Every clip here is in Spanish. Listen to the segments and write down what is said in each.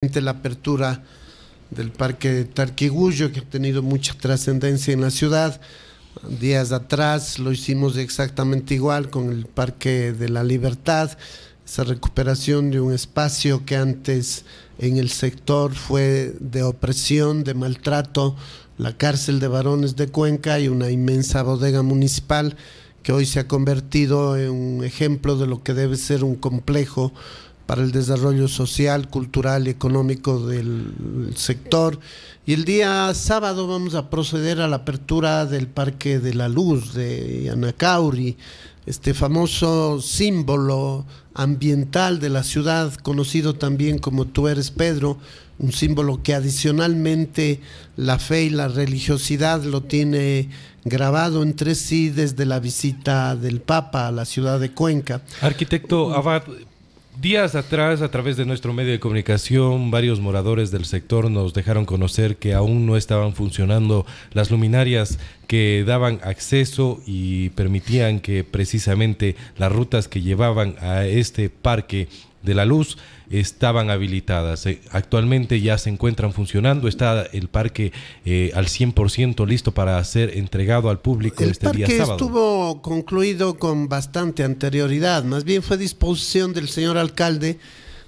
La apertura del Parque Tarquigullo, que ha tenido mucha trascendencia en la ciudad. Días atrás lo hicimos exactamente igual con el Parque de la Libertad, esa recuperación de un espacio que antes en el sector fue de opresión, de maltrato, la cárcel de varones de Cuenca y una inmensa bodega municipal que hoy se ha convertido en un ejemplo de lo que debe ser un complejo para el desarrollo social, cultural y económico del sector. Y el día sábado vamos a proceder a la apertura del Parque de la Luz de Yanacauri, este famoso símbolo ambiental de la ciudad, conocido también como Tú eres Pedro, un símbolo que adicionalmente la fe y la religiosidad lo tiene grabado entre sí desde la visita del Papa a la ciudad de Cuenca. Arquitecto Abad, días atrás, a través de nuestro medio de comunicación, varios moradores del sector nos dejaron conocer que aún no estaban funcionando las luminarias que daban acceso y permitían que precisamente las rutas que llevaban a este Parque de la Luz estaban habilitadas. Actualmente ya se encuentran funcionando, está el parque al 100% listo para ser entregado al público este día sábado. El parque estuvo concluido con bastante anterioridad, más bien fue disposición del señor alcalde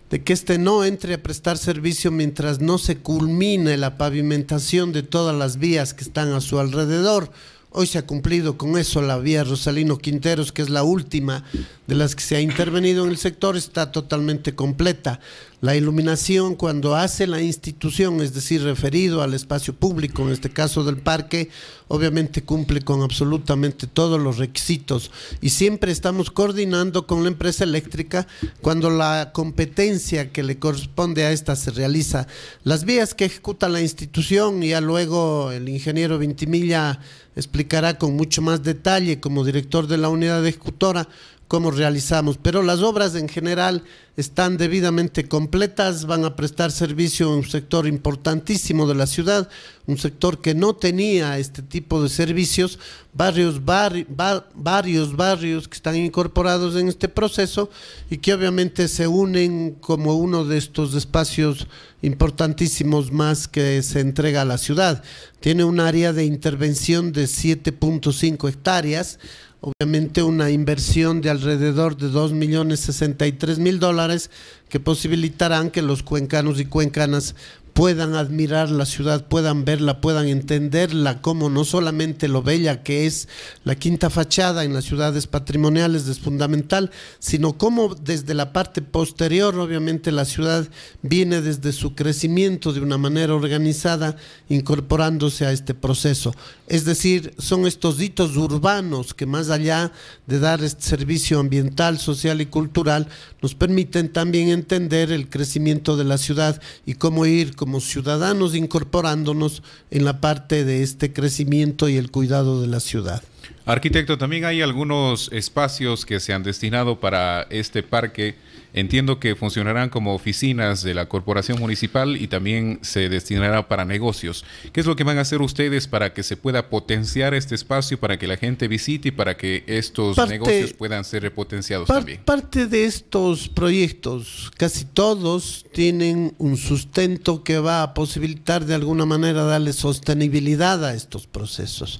de que este no entre a prestar servicio mientras no se culmine la pavimentación de todas las vías que están a su alrededor. Hoy se ha cumplido con eso. La vía Rosalino Quinteros, que es la última de las que se ha intervenido en el sector, está totalmente completa. La iluminación, cuando hace la institución, es decir, referido al espacio público, en este caso del parque, obviamente cumple con absolutamente todos los requisitos. Y siempre estamos coordinando con la empresa eléctrica cuando la competencia que le corresponde a esta se realiza. Las vías que ejecuta la institución, y ya luego el ingeniero Vintimilla explicará con mucho más detalle como director de la unidad ejecutora cómo realizamos, pero las obras en general están debidamente completas, van a prestar servicio a un sector importantísimo de la ciudad, un sector que no tenía este tipo de servicios, varios barrios que están incorporados en este proceso y que obviamente se unen como uno de estos espacios importantísimos más que se entrega a la ciudad. Tiene un área de intervención de 7.5 hectáreas, obviamente una inversión de alrededor de $2.063.000 que posibilitarán que los cuencanos y cuencanas puedan admirar la ciudad, puedan verla, puedan entenderla como no solamente lo bella que es la quinta fachada en las ciudades patrimoniales, es fundamental, sino como desde la parte posterior, obviamente la ciudad viene desde su crecimiento de una manera organizada, incorporándose a este proceso. Es decir, son estos hitos urbanos que más allá de dar este servicio ambiental, social y cultural, nos permiten también entender el crecimiento de la ciudad y cómo ir como ciudadanos incorporándonos en la parte de este crecimiento y el cuidado de la ciudad. Arquitecto, también hay algunos espacios que se han destinado para este parque. Entiendo que funcionarán como oficinas de la corporación municipal y también se destinará para negocios. ¿Qué es lo que van a hacer ustedes para que se pueda potenciar este espacio, para que la gente visite y para que estos negocios puedan ser repotenciados también? Parte de estos proyectos, casi todos tienen un sustento que va a posibilitar de alguna manera darle sostenibilidad a estos procesos.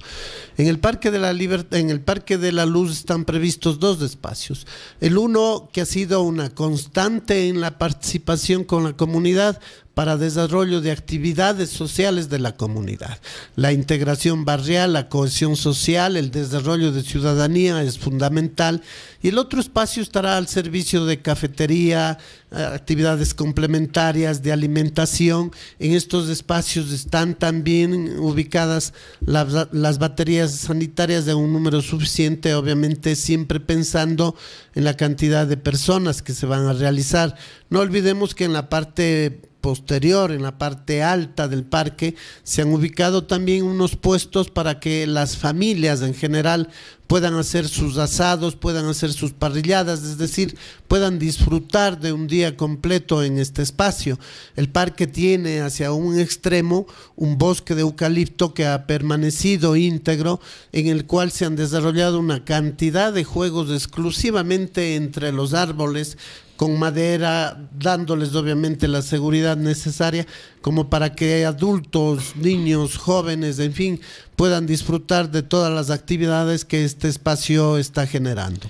En el Parque de la Libertad, en el Parque de la Luz están previstos dos espacios. El uno que ha sido una constante en la participación con la comunidad para desarrollo de actividades sociales de la comunidad. La integración barrial, la cohesión social, el desarrollo de ciudadanía es fundamental. Y el otro espacio estará al servicio de cafetería, actividades complementarias de alimentación. En estos espacios están también ubicadas las baterías sanitarias de un número suficiente, obviamente siempre pensando en la cantidad de personas que se van a realizar. No olvidemos que en la parte posterior, en la parte alta del parque, se han ubicado también unos puestos para que las familias en general puedan hacer sus asados, puedan hacer sus parrilladas, es decir, puedan disfrutar de un día completo en este espacio. El parque tiene hacia un extremo un bosque de eucalipto que ha permanecido íntegro, en el cual se han desarrollado una cantidad de juegos exclusivamente entre los árboles, con madera, dándoles obviamente la seguridad necesaria como para que adultos, niños, jóvenes, en fin, puedan disfrutar de todas las actividades que este espacio está generando.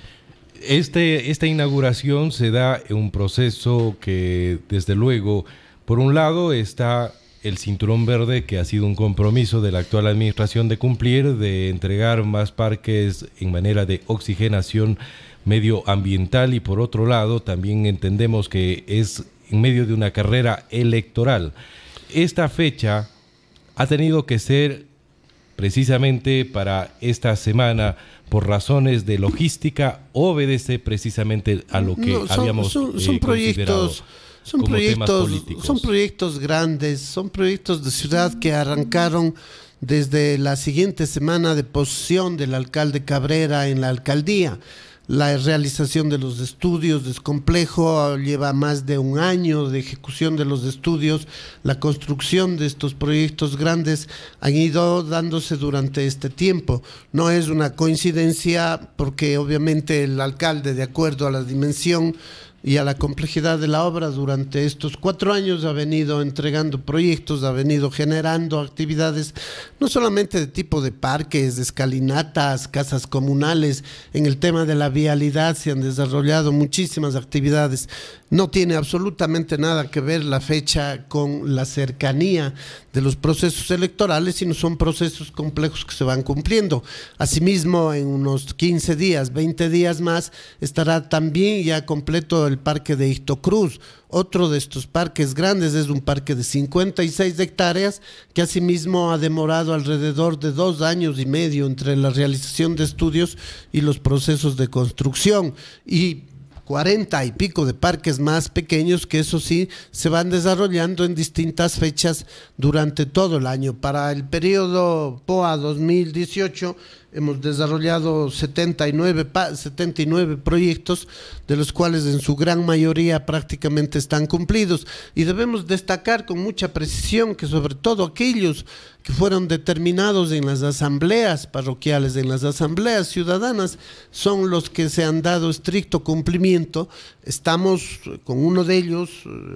Esta inauguración se da en un proceso que, desde luego, por un lado está el cinturón verde, que ha sido un compromiso de la actual administración de cumplir, de entregar más parques en manera de oxigenación medioambiental, y por otro lado también entendemos que es en medio de una carrera electoral. Esta fecha ha tenido que ser precisamente para esta semana por razones de logística, obedece precisamente a lo que habíamos considerado. Son proyectos grandes, son proyectos de ciudad que arrancaron desde la siguiente semana de posesión del alcalde Cabrera en la alcaldía. La realización de los estudios es complejo, lleva más de un año de ejecución de los estudios. La construcción de estos proyectos grandes han ido dándose durante este tiempo. No es una coincidencia, porque obviamente el alcalde, de acuerdo a la dimensión y a la complejidad de la obra, durante estos 4 años ha venido entregando proyectos, ha venido generando actividades, no solamente de tipo de parques, de escalinatas, casas comunales. En el tema de la vialidad se han desarrollado muchísimas actividades. No tiene absolutamente nada que ver la fecha con la cercanía de los procesos electorales, sino son procesos complejos que se van cumpliendo. Asimismo, en unos 15 días, 20 días más, estará también ya completo el parque de Ixtocruz. Otro de estos parques grandes es un parque de 56 hectáreas que asimismo ha demorado alrededor de 2 años y medio entre la realización de estudios y los procesos de construcción, y 40 y pico de parques más pequeños que, eso sí, se van desarrollando en distintas fechas durante todo el año. Para el periodo POA 2018 hemos desarrollado 79 proyectos, de los cuales en su gran mayoría prácticamente están cumplidos, y debemos destacar con mucha precisión que sobre todo aquellos que fueron determinados en las asambleas parroquiales, en las asambleas ciudadanas, son los que se han dado estricto cumplimiento. Estamos con uno de ellos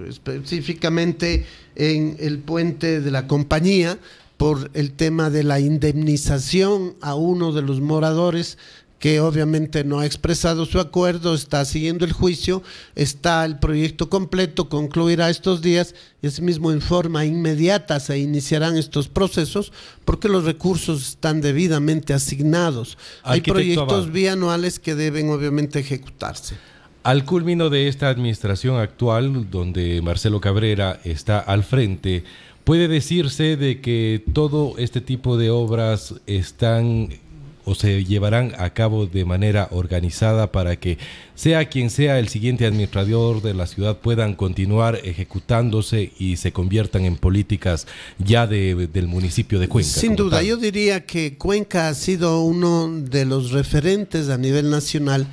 específicamente en el puente de la Compañía, por el tema de la indemnización a uno de los moradores que obviamente no ha expresado su acuerdo, está siguiendo el juicio, está el proyecto completo, concluirá estos días, y asimismo en forma inmediata se iniciarán estos procesos porque los recursos están debidamente asignados. Hay proyectos bianuales que deben obviamente ejecutarse. Al culmino de esta administración actual, donde Marcelo Cabrera está al frente, ¿puede decirse de que todo este tipo de obras están o se llevarán a cabo de manera organizada para que sea quien sea el siguiente administrador de la ciudad puedan continuar ejecutándose y se conviertan en políticas ya del municipio de Cuenca? Sin duda, yo diría que Cuenca ha sido uno de los referentes a nivel nacional,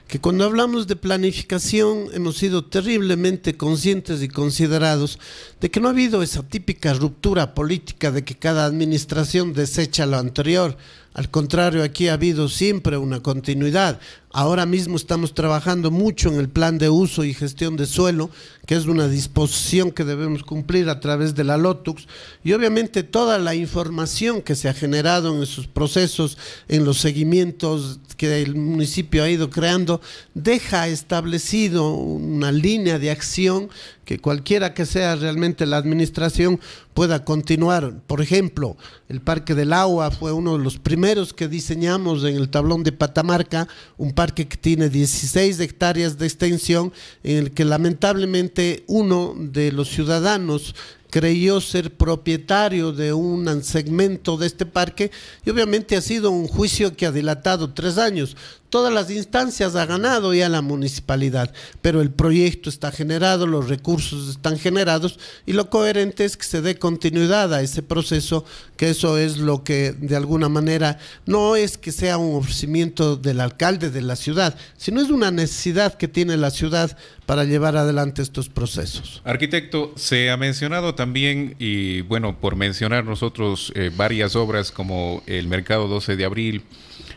que cuando hablamos de planificación hemos sido terriblemente conscientes y considerados de que no ha habido esa típica ruptura política de que cada administración desecha lo anterior. Al contrario, aquí ha habido siempre una continuidad. Ahora mismo estamos trabajando mucho en el plan de uso y gestión de suelo, que es una disposición que debemos cumplir a través de la LOTUX, y obviamente toda la información que se ha generado en esos procesos, en los seguimientos que el municipio ha ido creando, deja establecido una línea de acción que cualquiera que sea realmente la administración pueda continuar. Por ejemplo, el Parque del Agua fue uno de los primeros que diseñamos en el tablón de Patamarca, un parque que tiene 16 hectáreas de extensión, en el que lamentablemente uno de los ciudadanos creyó ser propietario de un segmento de este parque y obviamente ha sido un juicio que ha dilatado 3 años. Todas las instancias ha ganado ya la municipalidad, pero el proyecto está generado, los recursos están generados y lo coherente es que se dé continuidad a ese proceso, que eso es lo que de alguna manera no es que sea un ofrecimiento del alcalde de la ciudad, sino es una necesidad que tiene la ciudad para llevar adelante estos procesos. Arquitecto, se ha mencionado también, y bueno, por mencionar nosotros varias obras como el Mercado 12 de Abril,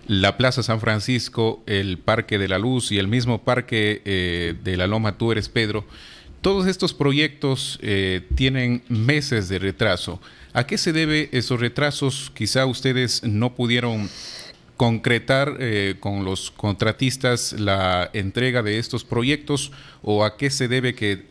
la Plaza San Francisco, el Parque de la Luz y el mismo Parque de la Loma Tú Eres Pedro. Todos estos proyectos tienen meses de retraso. ¿A qué se debe esos retrasos? Quizá ustedes no pudieron concretar con los contratistas la entrega de estos proyectos, o a qué se debe que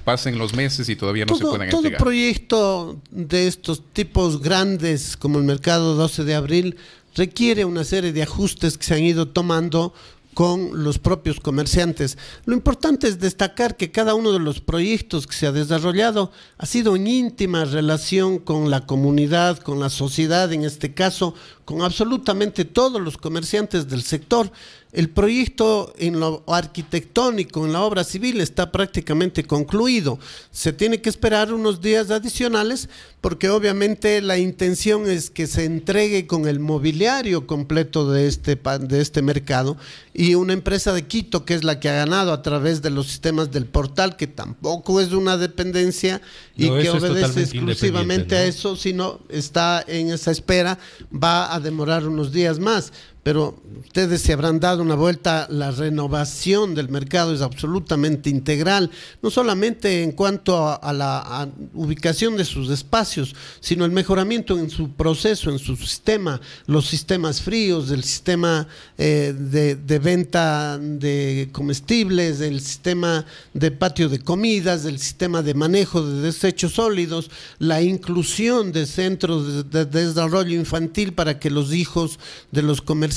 pasen los meses y todavía no se puedan entregar. Todo proyecto de estos tipos grandes como el Mercado 12 de Abril requiere una serie de ajustes que se han ido tomando con los propios comerciantes. Lo importante es destacar que cada uno de los proyectos que se ha desarrollado ha sido en íntima relación con la comunidad, con la sociedad, en este caso, con absolutamente todos los comerciantes del sector. El proyecto en lo arquitectónico, en la obra civil, está prácticamente concluido. Se tiene que esperar unos días adicionales porque obviamente la intención es que se entregue con el mobiliario completo de este mercado, y una empresa de Quito, que es la que ha ganado a través de los sistemas del portal, que tampoco es una dependencia y que obedece exclusivamente a eso, sino está en esa espera, va a demorar unos días más. Pero ustedes se habrán dado una vuelta, la renovación del mercado es absolutamente integral, no solamente en cuanto a la ubicación de sus espacios, sino el mejoramiento en su proceso, en su sistema, los sistemas fríos, el sistema de venta de comestibles, el sistema de patio de comidas, el sistema de manejo de desechos sólidos, la inclusión de centros de desarrollo infantil para que los hijos de los comerciantes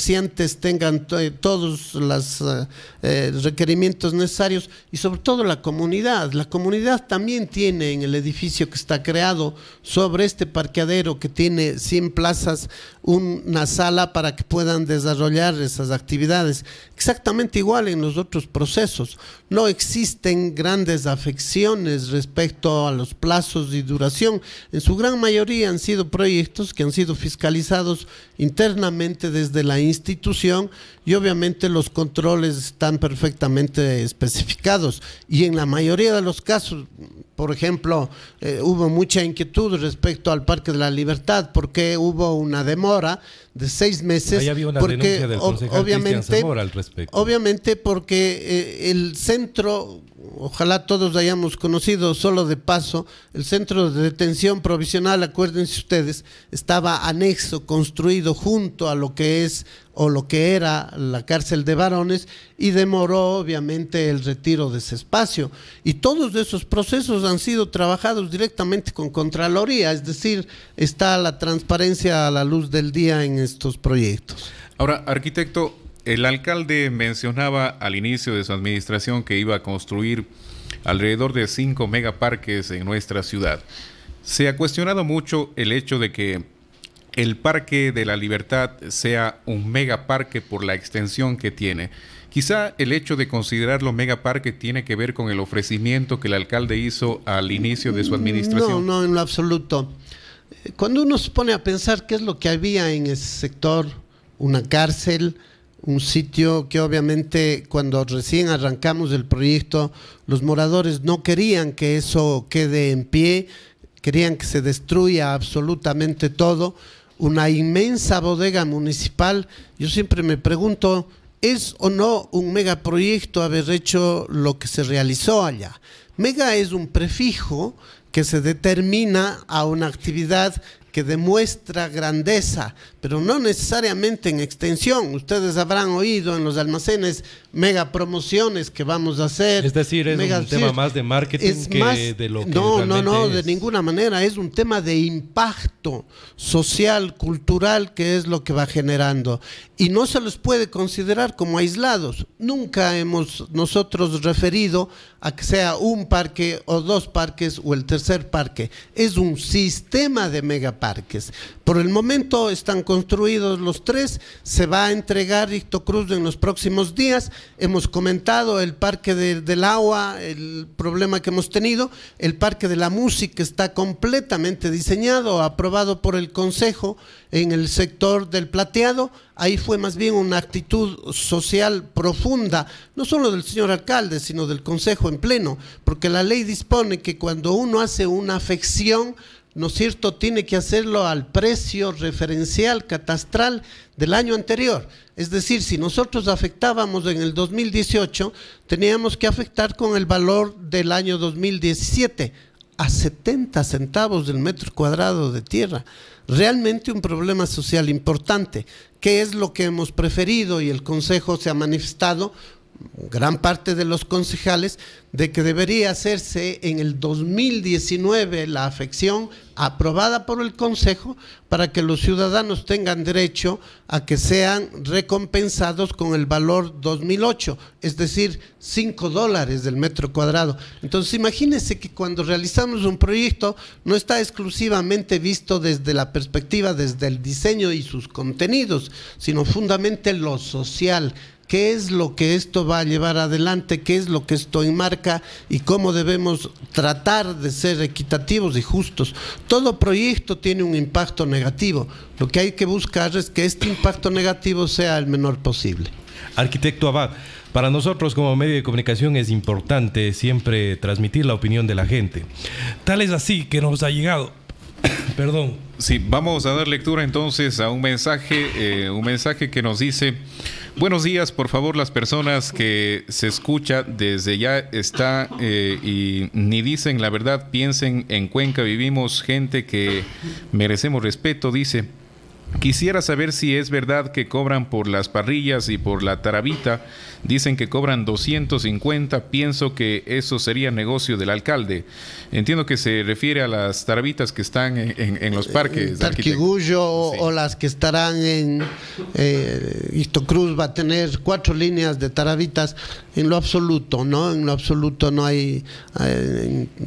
tengan todos los requerimientos necesarios, y sobre todo la comunidad. La comunidad también tiene en el edificio que está creado sobre este parqueadero, que tiene 100 plazas, una sala para que puedan desarrollar esas actividades. Exactamente igual en los otros procesos. No existen grandes afecciones respecto a los plazos y duración. En su gran mayoría han sido proyectos que han sido fiscalizados internamente desde la institución, y obviamente los controles están perfectamente especificados, y en la mayoría de los casos, por ejemplo, hubo mucha inquietud respecto al Parque de la Libertad, porque hubo una demora de 6 meses. Ahí había una porque denuncia del concejal Cristian Zamora al respecto. Obviamente porque el centro, ojalá todos hayamos conocido solo de paso, el centro de detención provisional, acuérdense ustedes, estaba anexo, construido junto a lo que es o lo que era la cárcel de varones, y demoró obviamente el retiro de ese espacio. Y todos esos procesos han sido trabajados directamente con Contraloría, es decir, está la transparencia a la luz del día en estos proyectos. Ahora, arquitecto, el alcalde mencionaba al inicio de su administración que iba a construir alrededor de 5 megaparques en nuestra ciudad. Se ha cuestionado mucho el hecho de que el Parque de la Libertad sea un megaparque por la extensión que tiene. Quizá el hecho de considerarlo megaparque tiene que ver con el ofrecimiento que el alcalde hizo al inicio de su administración. No, en lo absoluto. Cuando uno se pone a pensar qué es lo que había en ese sector, una cárcel, un sitio que obviamente cuando recién arrancamos el proyecto, los moradores no querían que eso quede en pie, querían que se destruya absolutamente todo. Una inmensa bodega municipal. Yo siempre me pregunto, ¿es o no un megaproyecto haber hecho lo que se realizó allá? Mega es un prefijo que se determina a una actividad que demuestra grandeza, pero no necesariamente en extensión. Ustedes habrán oído en los almacenes mega promociones que vamos a hacer. Es decir, es un tema más de marketing que de lo que No, es. de ninguna manera. Es un tema de impacto social, cultural, que es lo que va generando. Y no se los puede considerar como aislados. Nunca hemos nosotros referido a que sea un parque o dos parques o el tercer parque. Es un sistema de megaparques. Por el momento están construidos los 3, se va a entregar Ricto Cruz en los próximos días. Hemos comentado el parque del agua, el problema que hemos tenido. El parque de la música está completamente diseñado, aprobado por el Consejo en el sector del Plateado. Ahí fue más bien una actitud social profunda, no solo del señor alcalde, sino del Consejo en pleno, porque la ley dispone que cuando uno hace una afección, ¿no es cierto?, tiene que hacerlo al precio referencial catastral del año anterior. Es decir, si nosotros afectábamos en el 2018, teníamos que afectar con el valor del año 2017, a 70 centavos del metro cuadrado de tierra. Realmente un problema social importante, que es lo que hemos preferido y el Consejo se ha manifestado, gran parte de los concejales, de que debería hacerse en el 2019 la afección aprobada por el Consejo para que los ciudadanos tengan derecho a que sean recompensados con el valor 2008, es decir, $5 del metro cuadrado. Entonces imagínense que cuando realizamos un proyecto no está exclusivamente visto desde la perspectiva, desde el diseño y sus contenidos, sino fundamentalmente lo social. ¿Qué es lo que esto va a llevar adelante? ¿Qué es lo que esto enmarca? Y cómo debemos tratar de ser equitativos y justos. Todo proyecto tiene un impacto negativo. Lo que hay que buscar es que este impacto negativo sea el menor posible. Arquitecto Abad, para nosotros como medio de comunicación es importante siempre transmitir la opinión de la gente. Tal es así que nos ha llegado. Perdón. Sí, vamos a dar lectura entonces a un mensaje que nos dice: buenos días, por favor, las personas que se escucha desde ya está y ni dicen la verdad, piensen en Cuenca, vivimos gente que merecemos respeto, dice. Quisiera saber si es verdad que cobran por las parrillas y por la tarabita. Dicen que cobran 250. Pienso que eso sería negocio del alcalde. Entiendo que se refiere a las tarabitas que están en los parques. Tarquigullo sí. O las que estarán en Ricto Cruz va a tener 4 líneas de tarabitas. En lo absoluto, ¿no? En lo absoluto no hay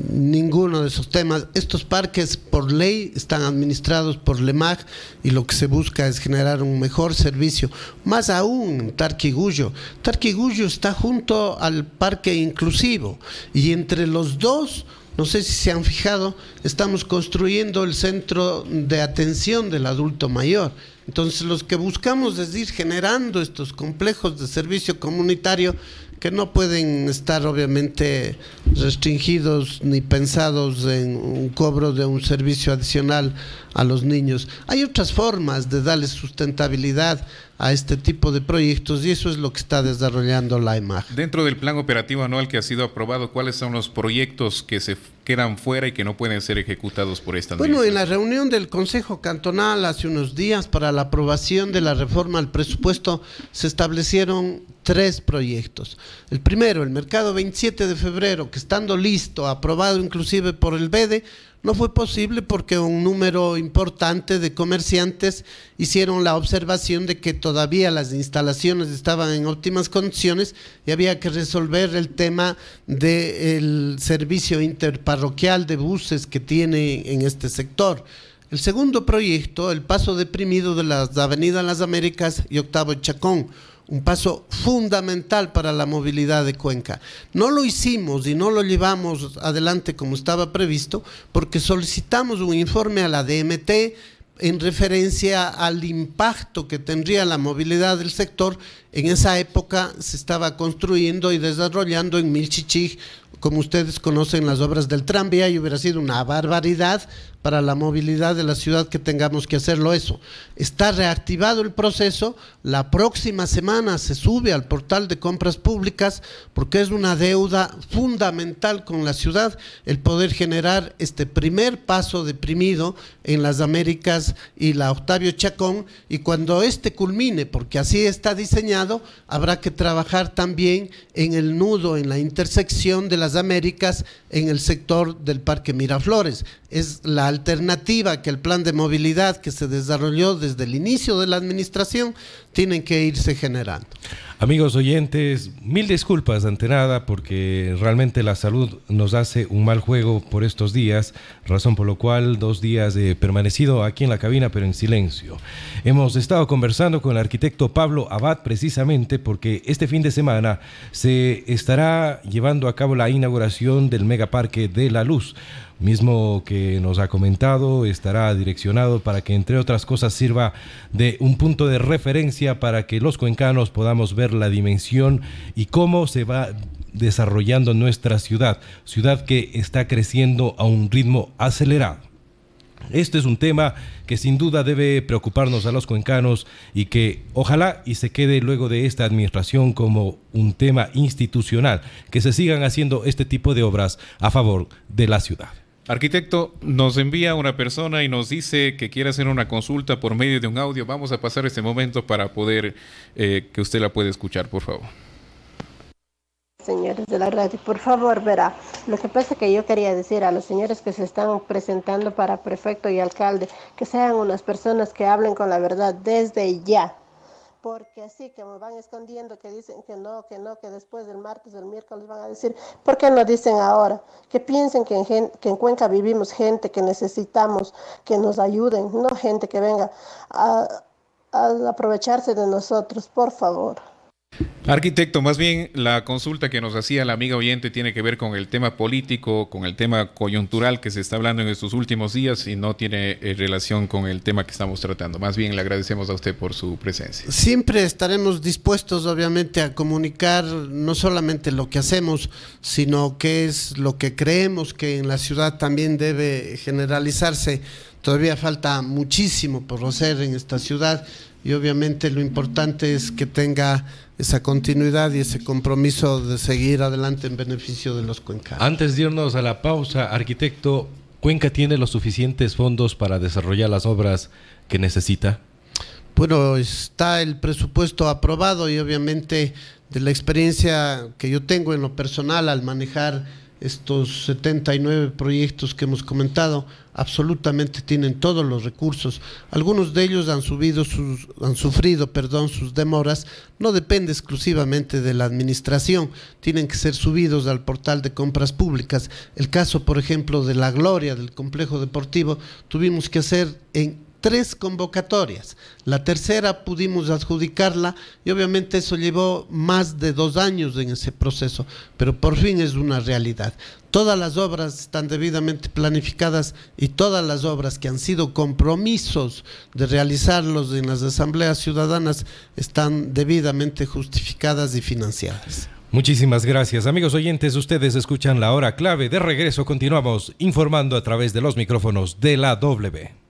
ninguno de esos temas. Estos parques por ley están administrados por LEMAG y lo que se busca es generar un mejor servicio. Más aún, Tarquigullo está junto al parque inclusivo y entre los dos, no sé si se han fijado, estamos construyendo el centro de atención del adulto mayor. Entonces los que buscamos es ir generando estos complejos de servicio comunitario que no pueden estar obviamente restringidos ni pensados en un cobro de un servicio adicional a los niños. Hay otras formas de darle sustentabilidad a este tipo de proyectos y eso es lo que está desarrollando la EMAG. Dentro del plan operativo anual que ha sido aprobado, ¿cuáles son los proyectos que se quedan fuera y que no pueden ser ejecutados por esta administración? Bueno, en la reunión del Consejo Cantonal hace unos días para la aprobación de la reforma al presupuesto se establecieron 3 proyectos. El primero, el mercado 27 de febrero, que estando listo, aprobado inclusive por el BEDE, no fue posible porque un número importante de comerciantes hicieron la observación de que todavía las instalaciones estaban en óptimas condiciones y había que resolver el tema del servicio interparroquial de buses que tiene en este sector. El segundo proyecto, el paso deprimido de las avenidas Las Américas y Octavo Chacón, un paso fundamental para la movilidad de Cuenca. No lo hicimos y no lo llevamos adelante como estaba previsto porque solicitamos un informe a la DMT en referencia al impacto que tendría la movilidad del sector. En esa época se estaba construyendo y desarrollando en Milchichig, como ustedes conocen, las obras del tranvía y hubiera sido una barbaridad para la movilidad de la ciudad que tengamos que hacerlo eso. Está reactivado el proceso, la próxima semana se sube al portal de compras públicas porque es una deuda fundamental con la ciudad el poder generar este primer paso deprimido en las Américas y la Octavio Chacón, y cuando este culmine, porque así está diseñado, habrá que trabajar también en el nudo, en la intersección de las Américas en el sector del Parque Miraflores. Es la alternativa que el plan de movilidad que se desarrolló desde el inicio de la administración tienen que irse generando. Amigos oyentes, mil disculpas ante nada porque realmente la salud nos hace un mal juego por estos días, razón por lo cual 2 días he permanecido aquí en la cabina pero en silencio. Hemos estado conversando con el arquitecto Pablo Abad precisamente porque este fin de semana se estará llevando a cabo la inauguración del Megaparque de la Luz, mismo que nos ha comentado, estará direccionado para que, entre otras cosas, sirva de un punto de referencia para que los cuencanos podamos ver la dimensión y cómo se va desarrollando nuestra ciudad que está creciendo a un ritmo acelerado. Este es un tema que sin duda debe preocuparnos a los cuencanos y que ojalá y se quede luego de esta administración como un tema institucional, que se sigan haciendo este tipo de obras a favor de la ciudad. Arquitecto, nos envía una persona y nos dice que quiere hacer una consulta por medio de un audio. Vamos a pasar este momento para poder que usted la pueda escuchar, por favor. Señores de la radio, por favor, verá. Lo que pasa es que yo quería decir a los señores que se están presentando para prefecto y alcalde que sean unas personas que hablen con la verdad desde ya. Porque así que me van escondiendo, que dicen que no, que después del martes, del miércoles van a decir, ¿por qué no dicen ahora? Que piensen que en Cuenca vivimos gente que necesitamos que nos ayuden, no gente que venga a aprovecharse de nosotros, por favor. Arquitecto, más bien la consulta que nos hacía la amiga oyente tiene que ver con el tema político, con el tema coyuntural que se está hablando en estos últimos días y no tiene relación con el tema que estamos tratando. Más bien le agradecemos a usted por su presencia. Siempre estaremos dispuestos, obviamente, a comunicar no solamente lo que hacemos, sino qué es lo que creemos que en la ciudad también debe generalizarse. Todavía falta muchísimo por hacer en esta ciudad y obviamente lo importante es que tenga esa continuidad y ese compromiso de seguir adelante en beneficio de los cuencanos. Antes de irnos a la pausa, arquitecto, ¿Cuenca tiene los suficientes fondos para desarrollar las obras que necesita? Bueno, está el presupuesto aprobado y obviamente de la experiencia que yo tengo en lo personal al manejar estos 79 proyectos que hemos comentado, absolutamente tienen todos los recursos. Algunos de ellos han sufrido sus demoras. No depende exclusivamente de la administración, tienen que ser subidos al portal de compras públicas. El caso, por ejemplo, de La Gloria, del complejo deportivo, tuvimos que hacer en 3 convocatorias. La tercera pudimos adjudicarla y obviamente eso llevó más de 2 años en ese proceso, pero por fin es una realidad. Todas las obras están debidamente planificadas y todas las obras que han sido compromisos de realizarlos en las asambleas ciudadanas están debidamente justificadas y financiadas. Muchísimas gracias. Amigos oyentes, ustedes escuchan La Hora Clave. De regreso continuamos informando a través de los micrófonos de la W.